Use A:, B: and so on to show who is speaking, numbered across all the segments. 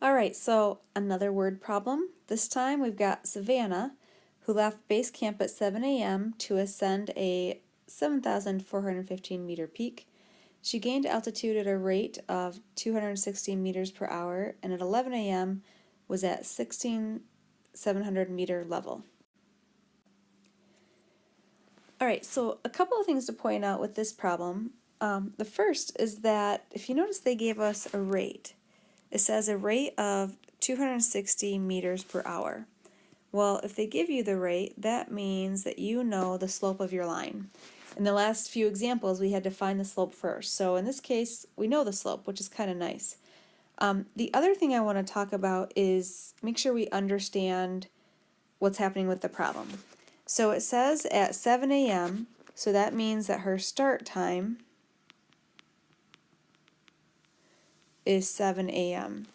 A: All right, so another word problem. This time we've got Savannah, who left base camp at 7 a.m. to ascend a 7,415 meter peak. She gained altitude at a rate of 216 meters per hour, and at 11 a.m. was at 16,700 meter level. All right, so a couple of things to point out with this problem. The first is that if you notice, they gave us a rate. It says a rate of 260 meters per hour. Well, if they give you the rate, that means that you know the slope of your line. In the last few examples, we had to find the slope first. So in this case, we know the slope, which is kind of nice. The other thing I want to talk about is make sure we understand what's happening with the problem. So it says at 7 a.m., so that means that her start time is 7 a.m.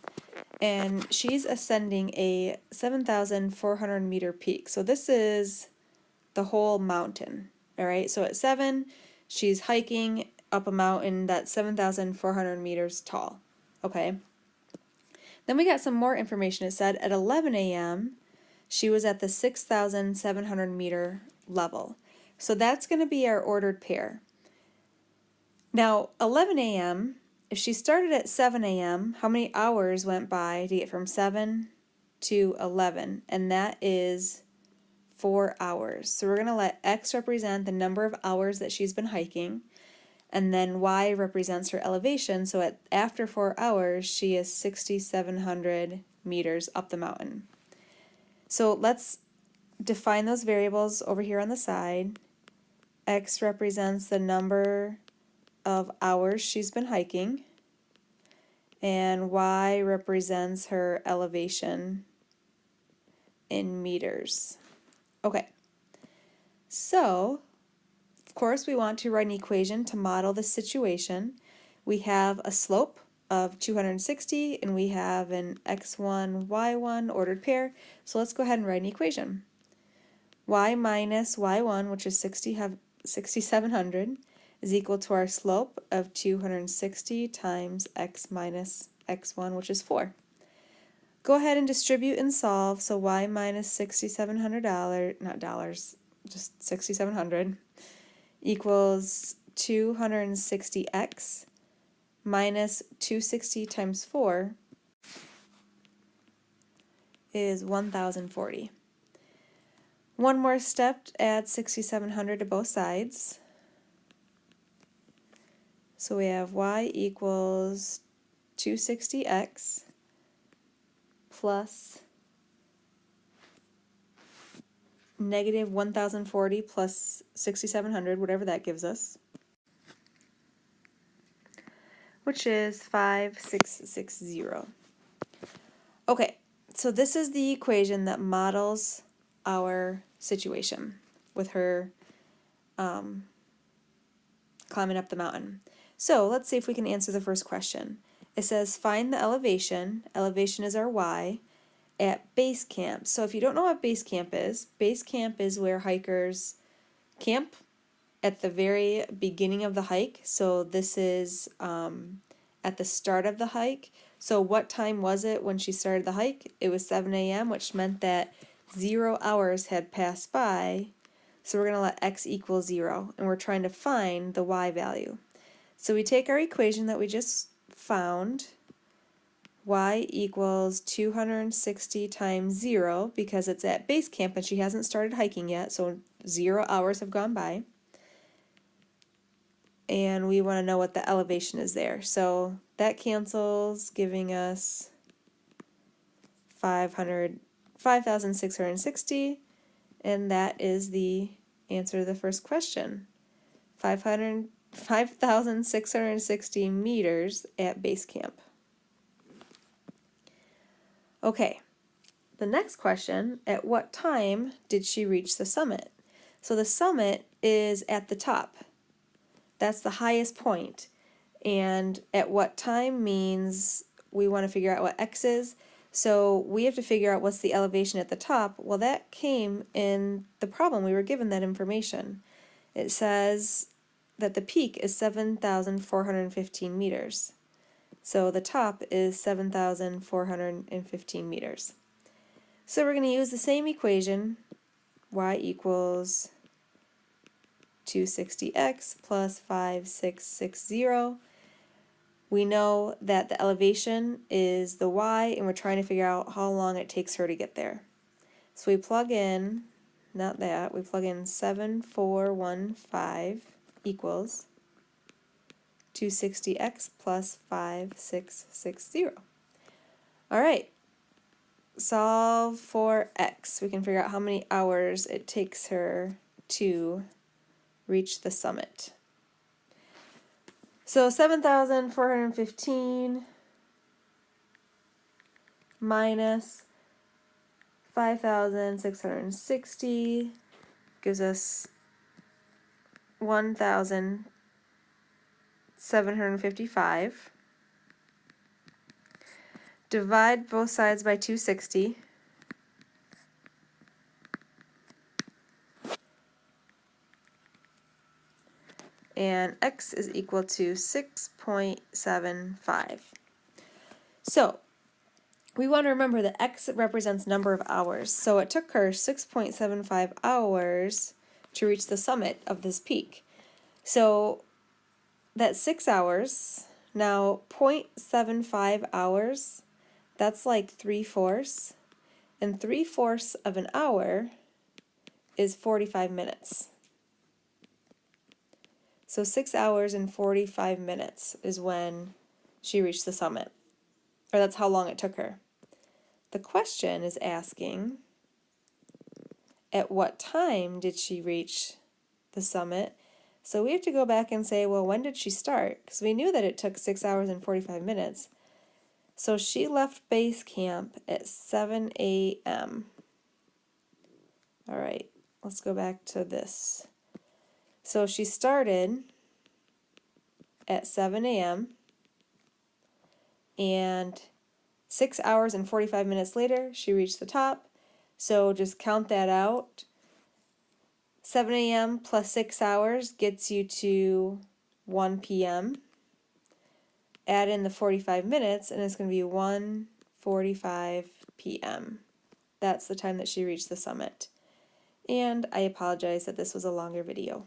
A: and she's ascending a 7,400 meter peak. So this is the whole mountain, all right? So at 7, she's hiking up a mountain that's 7,400 meters tall, okay? Then we got some more information. It said at 11 a.m., she was at the 6,700 meter level. So that's going to be our ordered pair. Now, 11 a.m., if she started at 7 a.m., how many hours went by to get from 7 to 11? And that is 4 hours. So we're going to let X represent the number of hours that she's been hiking, and then Y represents her elevation. So after 4 hours, she is 6,700 meters up the mountain. So let's define those variables over here on the side. X represents the number of hours she's been hiking, and Y represents her elevation in meters. Okay, so of course we want to write an equation to model the situation. We have a slope of 260 and we have an x1, y1 ordered pair, so let's go ahead and write an equation. Y minus y1, which is 6,700, is equal to our slope of 260 times x minus x1, which is 4. Go ahead and distribute and solve. So y minus $6,700, not dollars, just 6,700, equals 260x minus 260 times 4 is 1,040. One more step, add 6,700 to both sides. So we have y equals 260x plus negative 1,040 plus 6,700, whatever that gives us, which is 5,660. Okay, so this is the equation that models our situation with her climbing up the mountain. So let's see if we can answer the first question. It says find the elevation. Elevation is our y at base camp. So if you don't know what base camp is where hikers camp at the very beginning of the hike. So this is at the start of the hike. So what time was it when she started the hike? It was 7 a.m., which meant that 0 hours had passed by. So we're going to let x equal 0, and we're trying to find the y value. So we take our equation that we just found, y equals 260 times 0, because it's at base camp and she hasn't started hiking yet, so 0 hours have gone by. And we want to know what the elevation is there. So that cancels, giving us 5,660, and that is the answer to the first question. 5,660 meters at base camp. Okay, the next question, at what time did she reach the summit? So the summit is at the top. That's the highest point. And at what time means we want to figure out what x is. So we have to figure out what's the elevation at the top. Well, that came in the problem. We were given that information. It says that the peak is 7,415 meters. So the top is 7,415 meters. So we're going to use the same equation, y equals 260x plus 5660. We know that the elevation is the y, and we're trying to figure out how long it takes her to get there. So we plug in, not that, we plug in 7415 equals 260x plus 5660. All right, solve for x. We can figure out how many hours it takes her to reach the summit. So 7,415 minus 5,660 gives us 1,755. Divide both sides by 260. And x is equal to 6.75. So we want to remember that x represents number of hours. So it took her 6.75 hours to reach the summit of this peak. So that's 6 hours. Now 0.75 hours, that's like 3/4. And 3/4 of an hour is 45 minutes. So 6 hours and 45 minutes is when she reached the summit. Or that's how long it took her. The question is asking, at what time did she reach the summit? So we have to go back and say, well, when did she start? Because we knew that it took 6 hours and 45 minutes. So she left base camp at 7 a.m. All right, let's go back to this. So she started at 7 a.m. and 6 hours and 45 minutes later, she reached the top. So just count that out. 7 a.m. plus 6 hours gets you to 1 p.m. Add in the 45 minutes, and it's going to be 1:45 p.m. That's the time that she reached the summit. And I apologize that this was a longer video.